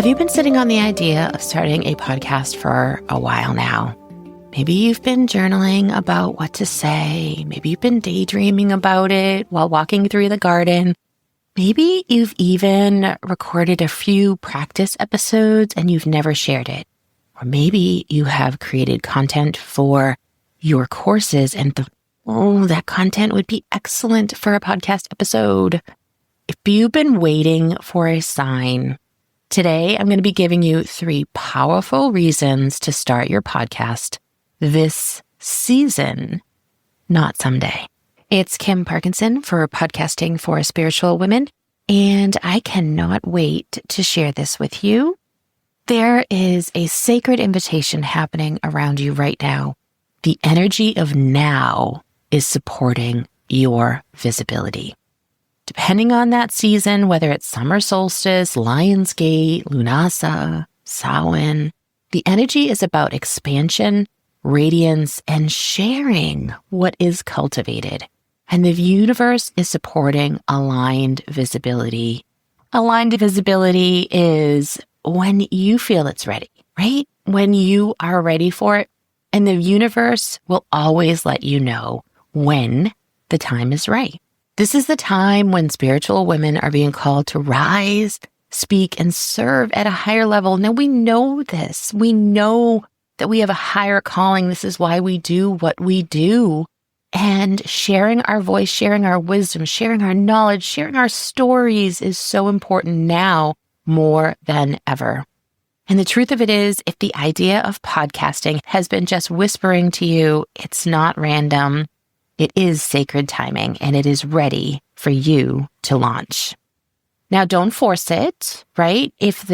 Have you been sitting on the idea of starting a podcast for a while now? Maybe you've been journaling about what to say. Maybe you've been daydreaming about it while walking through the garden. Maybe you've even recorded a few practice episodes and you've never shared it. Or maybe you have created content for your courses and that content would be excellent for a podcast episode. If you've been waiting for a sign, today I'm going to be giving you 3 powerful reasons to start your podcast this season, not someday. It's Kim Parkinson for Podcasting for Spiritual Women, and I cannot wait to share this with you. There is a sacred invitation happening around you right now. The energy of now is supporting your visibility. Depending on that season, whether it's summer solstice, Lionsgate, Lunasa, Samhain, the energy is about expansion, radiance, and sharing what is cultivated. And the universe is supporting aligned visibility. Aligned visibility is when you feel it's ready, right? When you are ready for it. And the universe will always let you know when the time is right. This is the time when spiritual women are being called to rise, speak, and serve at a higher level. Now, we know this. We know that we have a higher calling. This is why we do what we do. And sharing our voice, sharing our wisdom, sharing our knowledge, sharing our stories is so important now more than ever. And the truth of it is, if the idea of podcasting has been just whispering to you, it's not random. It is sacred timing, and it is ready for you to launch. Now, don't force it, right? If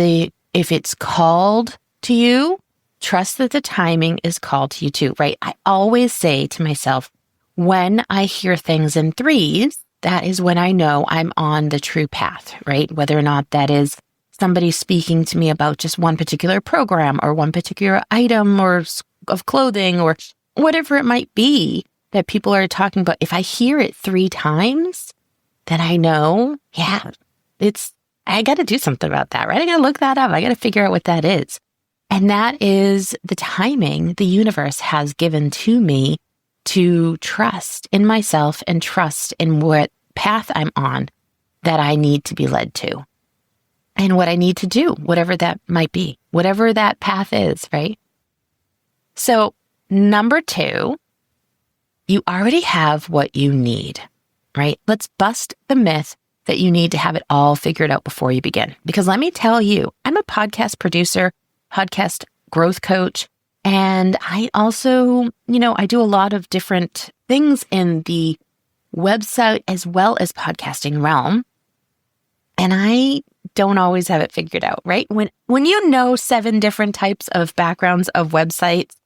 it's called to you, trust that the timing is called to you too, right? I always say to myself, when I hear things in 3s, that is when I know I'm on the true path, right? Whether or not that is somebody speaking to me about just one particular program or one particular item or of clothing or whatever it might be that people are talking about. If I hear it 3 times, then I know, I got to do something about that, right? I got to look that up. I got to figure out what that is. And that is the timing the universe has given to me to trust in myself and trust in what path I'm on that I need to be led to and what I need to do, whatever that might be, whatever that path is, right? So, number 2, you already have what you need, right? Let's bust the myth that you need to have it all figured out before you begin. Because let me tell you, I'm a podcast producer, podcast growth coach, and I also, I do a lot of different things in the website as well as podcasting realm. And I don't always have it figured out, right? When you know 7 different types of backgrounds of websites,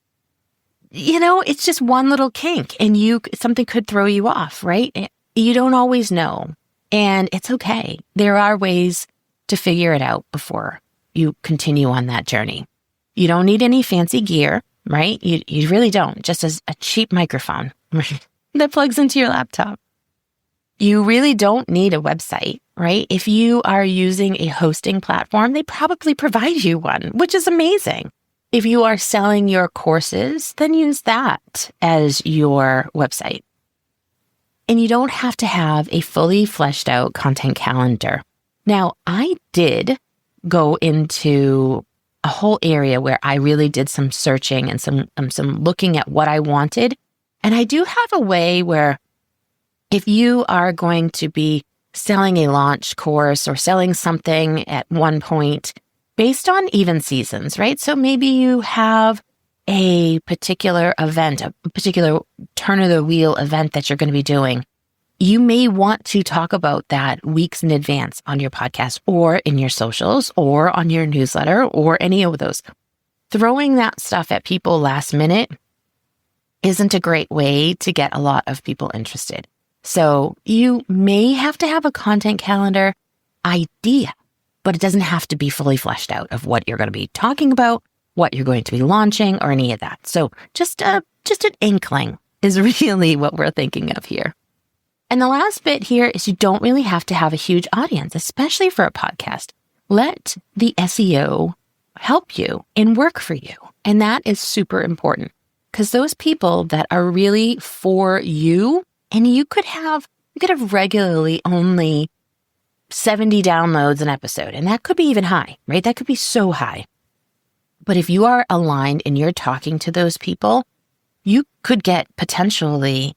it's just one little kink and something could throw you off, right? You don't always know. And it's okay. There are ways to figure it out before you continue on that journey. You don't need any fancy gear, right? You really don't. Just as a cheap microphone that plugs into your laptop. You really don't need a website, right? If you are using a hosting platform, they probably provide you one, which is amazing. If you are selling your courses, then use that as your website. And you don't have to have a fully fleshed out content calendar. Now, I did go into a whole area where I really did some searching and some looking at what I wanted. And I do have a way where if you are going to be selling a launch course or selling something at one point, based on even seasons, right? So maybe you have a particular event, a particular turn of the wheel event that you're going to be doing. You may want to talk about that weeks in advance on your podcast or in your socials or on your newsletter or any of those. Throwing that stuff at people last minute isn't a great way to get a lot of people interested. So you may have to have a content calendar idea, but it doesn't have to be fully fleshed out of what you're going to be talking about, what you're going to be launching, or any of that. So just an inkling is really what we're thinking of here. And the last bit here is you don't really have to have a huge audience, especially for a podcast. let the SEO help you and work for you. And that is super important because those people that are really for you, and you could have regularly only 70 downloads an episode, and that could be even high, right? That could be so high. But if you are aligned and you're talking to those people, you could get potentially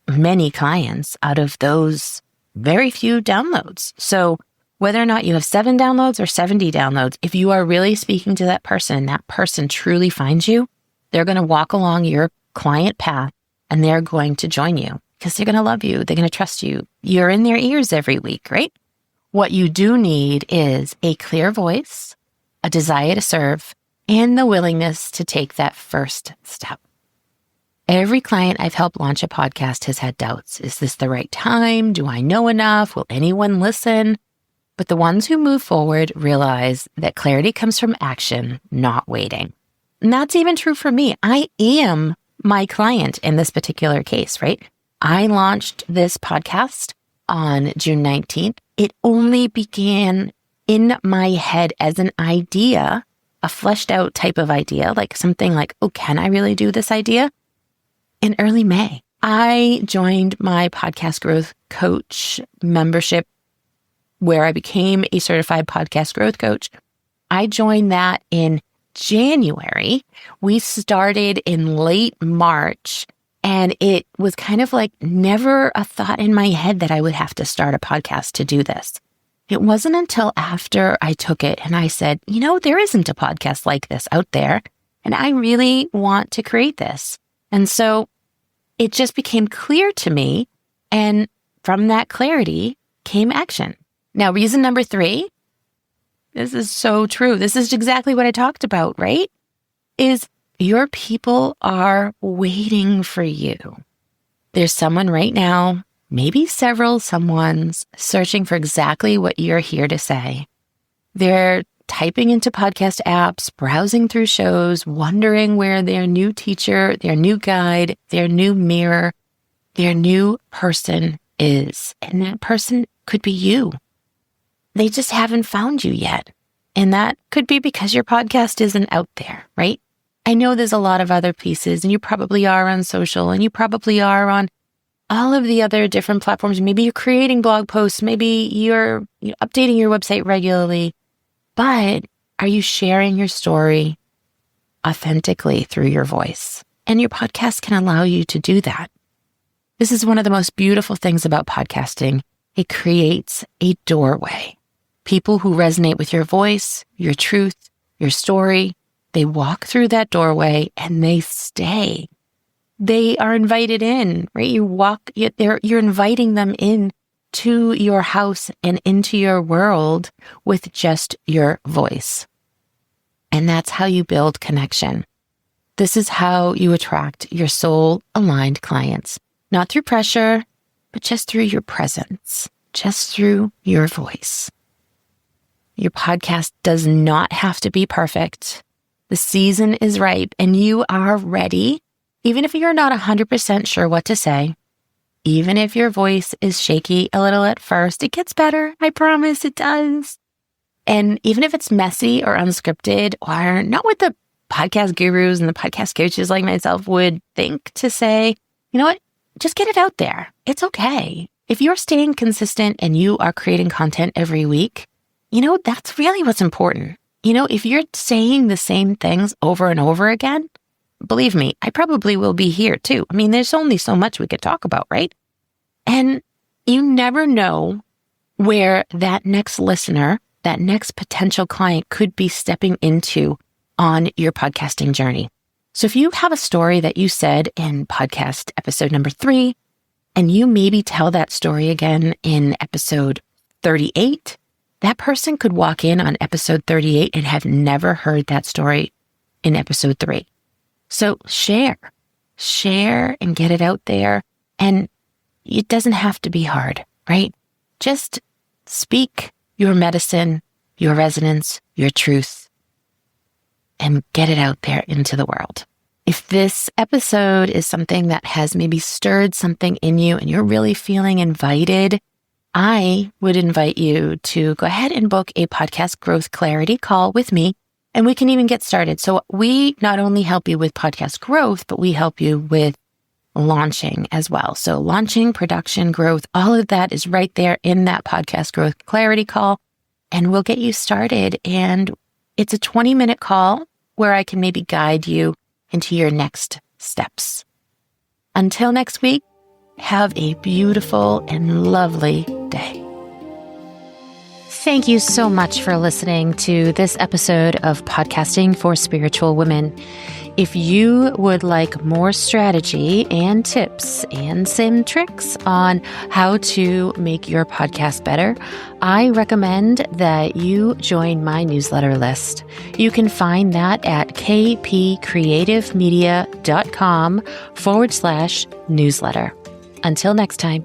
many clients out of those very few downloads. So whether or not you have 7 downloads or 70 downloads, if you are really speaking to that person truly finds you, they're going to walk along your client path and they're going to join you because they're going to love you. They're going to trust you. You're in their ears every week, right? What you do need is a clear voice, a desire to serve, and the willingness to take that first step. Every client I've helped launch a podcast has had doubts. Is this the right time? Do I know enough? Will anyone listen? But the ones who move forward realize that clarity comes from action, not waiting. And that's even true for me. I am my client in this particular case, right? I launched this podcast on June 19th. It only began in my head as an idea, a fleshed out type of idea, like something like, oh, can I really do this idea? In early May, I joined my podcast growth coach membership where I became a certified podcast growth coach. I joined that in January. We started in late March, and it was kind of like never a thought in my head that I would have to start a podcast to do this. It wasn't until after I took it and I said, there isn't a podcast like this out there, and I really want to create this. And so it just became clear to me, and from that clarity came action. Now, reason number 3, this is so true. This is exactly what I talked about, right? Is your people are waiting for you. There's someone right now, maybe several someones searching for exactly what you're here to say. They're typing into podcast apps, browsing through shows, wondering where their new teacher, their new guide, their new mirror, their new person is. And that person could be you. They just haven't found you yet. And that could be because your podcast isn't out there, right? I know there's a lot of other pieces, and you probably are on social, and you probably are on all of the other different platforms. Maybe you're creating blog posts. Maybe you're updating your website regularly. But are you sharing your story authentically through your voice? And your podcast can allow you to do that. This is one of the most beautiful things about podcasting. It creates a doorway. People who resonate with your voice, your truth, your story, they walk through that doorway and they stay. They are invited in, right? You're inviting them in to your house and into your world with just your voice. And that's how you build connection. This is how you attract your soul-aligned clients, not through pressure, but just through your presence, just through your voice. Your podcast does not have to be perfect. The season is ripe and you are ready, even if you're not 100% sure what to say. Even if your voice is shaky a little at first, it gets better. I promise it does. And even if it's messy or unscripted or not what the podcast gurus and the podcast coaches like myself would think to say, you know what? Just get it out there. It's okay. If you're staying consistent and you are creating content every week, that's really what's important. If you're saying the same things over and over again, believe me, I probably will be here too. I mean, there's only so much we could talk about, right? And you never know where that next listener, that next potential client could be stepping into on your podcasting journey. So if you have a story that you said in podcast episode number 3, and you maybe tell that story again in episode 38, that person could walk in on episode 38 and have never heard that story in episode 3. So share and get it out there. And it doesn't have to be hard, right? Just speak your medicine, your resonance, your truth, and get it out there into the world. If this episode is something that has maybe stirred something in you and you're really feeling invited I would invite you to go ahead and book a podcast growth clarity call with me, and we can even get started. So we not only help you with podcast growth, but we help you with launching as well. So launching, production, growth, all of that is right there in that podcast growth clarity call, and we'll get you started. And it's a 20-minute call where I can maybe guide you into your next steps. Until next week, have a beautiful and lovely day. Thank you so much for listening to this episode of Podcasting for Spiritual Women. If you would like more strategy and tips and some tricks on how to make your podcast better, I recommend that you join my newsletter list. You can find that at kpcreativemedia.com/newsletter. Until next time.